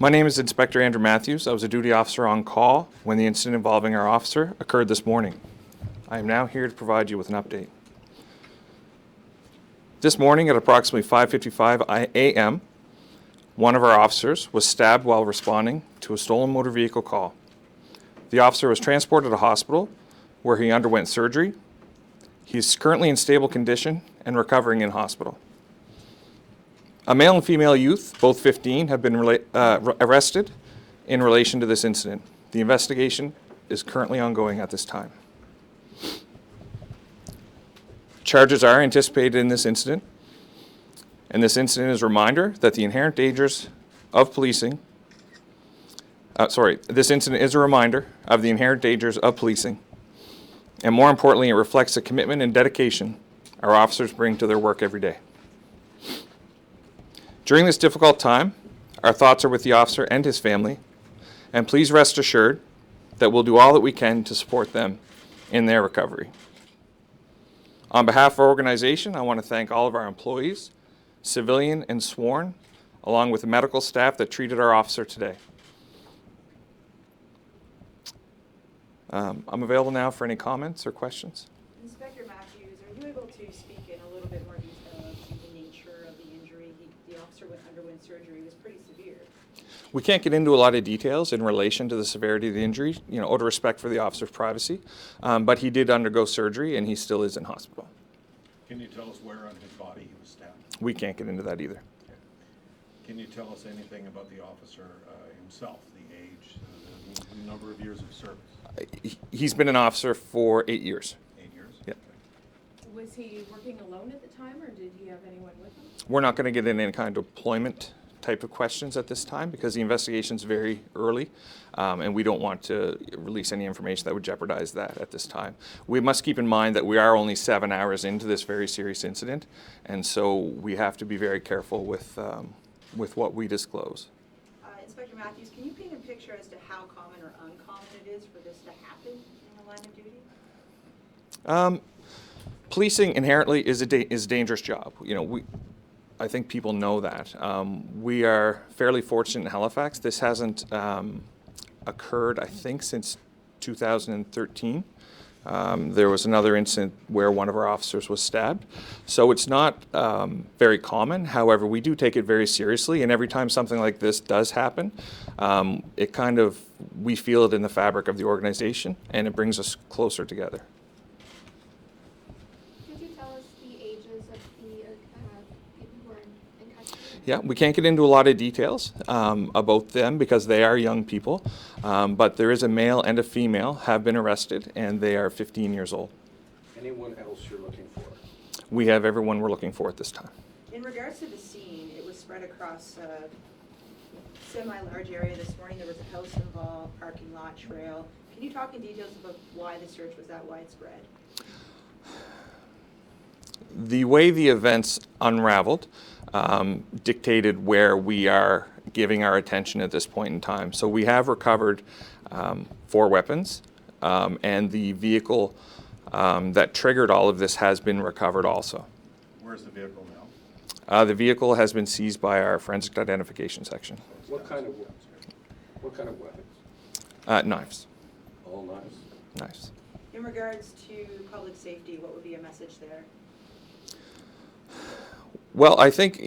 My name is Inspector Andrew Matthews. I was a duty officer on call when the incident involving our officer occurred this morning. I am now here to provide you with an update. This morning at approximately 5:55 a.m., one of our officers was stabbed while responding to a stolen motor vehicle call. The officer was transported to hospital where he underwent surgery. He is currently in stable condition and recovering in hospital. A male and female youth, both 15, have been arrested in relation to this incident. The investigation is currently ongoing at this time. Charges are anticipated in this incident, and this incident is a reminder that the inherent dangers of policing. This incident is a reminder of the inherent dangers of policing, and more importantly, it reflects the commitment and dedication our officers bring to their work every day. During this difficult time, our thoughts are with the officer and his family, and please rest assured that we'll do all that we can to support them in their recovery. On behalf of our organization, I want to thank all of our employees, civilian and sworn, along with the medical staff that treated our officer today. I'm available now for any comments or questions. Inspector Matthews, are you able to speak in a little bit more detail of the nature of the injury? The officer underwent surgery. It was pretty severe. We can't get into a lot of details in relation to the severity of the injury, out of respect for the officer's privacy, but he did undergo surgery and he still is in hospital. Can you tell us where on his body he was stabbed? We can't get into that either. Okay. Can you tell us anything about the officer himself, the age, the number of years of service? He's been an officer for 8 years. 8 years? Yeah. Okay. Was he working alone at the time, or did he have anyone with him? We're not going to get into any kind of deployment type of questions at this time because the investigation is very early, and we don't want to release any information that would jeopardize that at this time. We must keep in mind that we are only 7 hours into this very serious incident, and so we have to be very careful with what we disclose. Inspector Matthews, can you paint a picture as to how common or uncommon it is for this to happen in the line of duty? Policing inherently is a dangerous job. I think people know that. We are fairly fortunate in Halifax. This hasn't occurred, I think, since 2013. There was another incident where one of our officers was stabbed. So it's not very common. However, we do take it very seriously, and every time something like this does happen, we feel it in the fabric of the organization, and it brings us closer together. Could you tell us the ages of the people who are in custody? Yeah, we can't get into a lot of details about them because they are young people, but there is a male and a female have been arrested, and they are 15 years old. Anyone else you're looking for? We have everyone we're looking for at this time. In regards to the scene, it was spread across a semi-large area this morning. There was a house involved, parking lot, trail. Can you talk in details about why the search was that widespread? The way the events unraveled dictated where we are giving our attention at this point in time. So we have recovered 4 weapons, and the vehicle that triggered all of this has been recovered also. Where's the vehicle now? The vehicle has been seized by our forensic identification section. What kind of weapons? Knives. All knives? Knives. In regards to public safety, what would be a message there? Well, I think,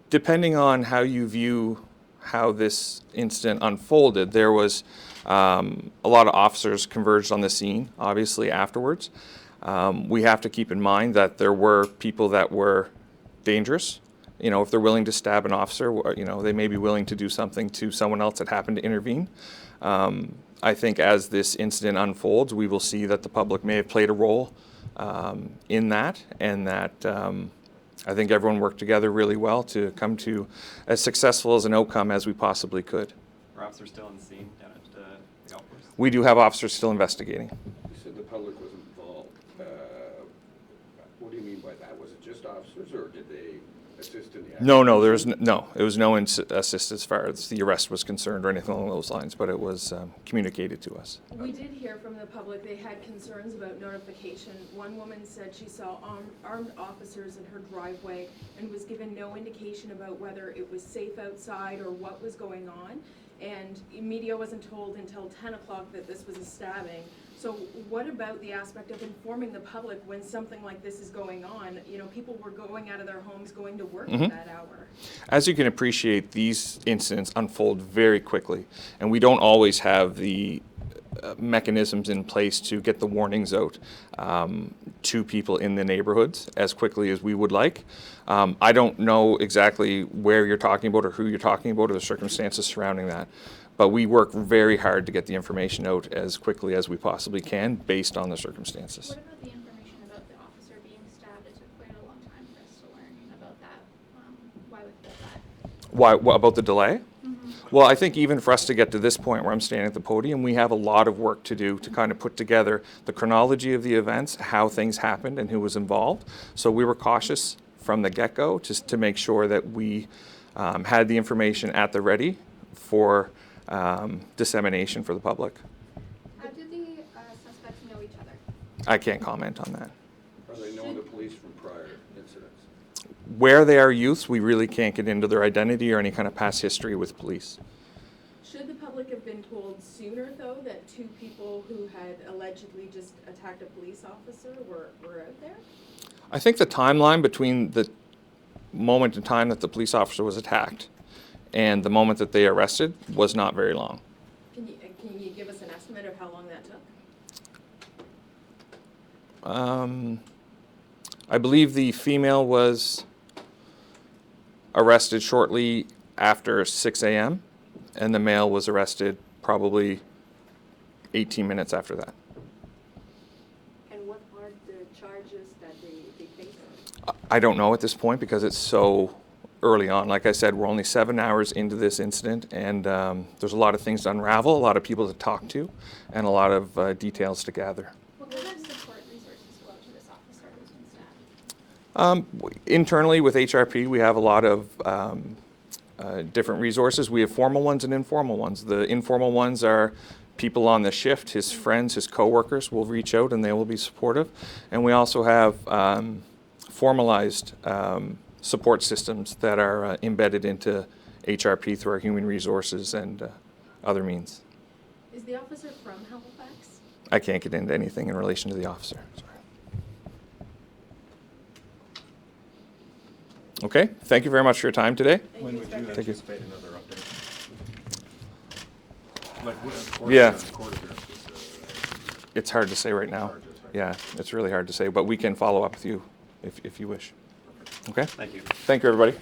depending on how you view how this incident unfolded, there was a lot of officers converged on the scene, obviously, afterwards. We have to keep in mind that there were people that were dangerous. If they're willing to stab an officer, they may be willing to do something to someone else that happened to intervene. I think as this incident unfolds, we will see that the public may have played a role in that, and that I think everyone worked together really well to come to as successful as an outcome as we possibly could. Are officers still on the scene down at the golf course? We do have officers still investigating. You said the public was involved. What do you mean by that? Was it just officers, or did they assist in the act? No, there was no. It was no assist as far as the arrest was concerned or anything along those lines, but it was communicated to us. We did hear from the public, they had concerns about notification. One woman said she saw armed officers in her driveway and was given no indication about whether it was safe outside or what was going on. And media wasn't told until 10 o'clock that this was a stabbing. So what about the aspect of informing the public when something like this is going on? You know, people were going out of their homes, going to work at that hour. As you can appreciate, these incidents unfold very quickly, and we don't always have the mechanisms in place to get the warnings out to people in the neighborhoods as quickly as we would like. I don't know exactly where you're talking about or who you're talking about or the circumstances surrounding that, but we work very hard to get the information out as quickly as we possibly can based on the circumstances. What about the information about the officer being stabbed? It took quite a long time for us to learn about that. Why was that? Why? What about the delay? Well, I think even for us to get to this point where I'm standing at the podium, we have a lot of work to do to kind of put together the chronology of the events, how things happened, and who was involved. So we were cautious from the get-go just to make sure that we had the information at the ready for dissemination for the public. How did the suspects know each other? I can't comment on that. Are they known to police from prior incidents? Where they are youths, we really can't get into their identity or any kind of past history with police. Should the public have been told sooner, though, that two people who had allegedly just attacked a police officer were out there? I think the timeline between the moment in time that the police officer was attacked and the moment that they arrested was not very long. Can you give us an estimate of how long that took? I believe the female was arrested shortly after 6 a.m. and the male was arrested probably 18 minutes after that. And what are the charges that they face? I don't know at this point because it's so early on. Like I said, we're only 7 hours into this incident, and there's a lot of things to unravel, a lot of people to talk to, and a lot of details to gather. What kind of support resources go out to this officer who's been stabbed? Internally with HRP, we have a lot of different resources. We have formal ones and informal ones. The informal ones are people on the shift, his friends, his coworkers will reach out and they will be supportive. And we also have formalized support systems that are embedded into HRP through our human resources and other means. Is the officer from Halifax? I can't get into anything in relation to the officer. Sorry. Okay, thank you very much for your time today. When would you Thank you. anticipate another update? Like, what Yeah. court appearances? It's hard to say right now. Hard to say. Yeah, it's really hard to say, but we can follow up with you if you wish. Okay? Thank you. Thank you, everybody.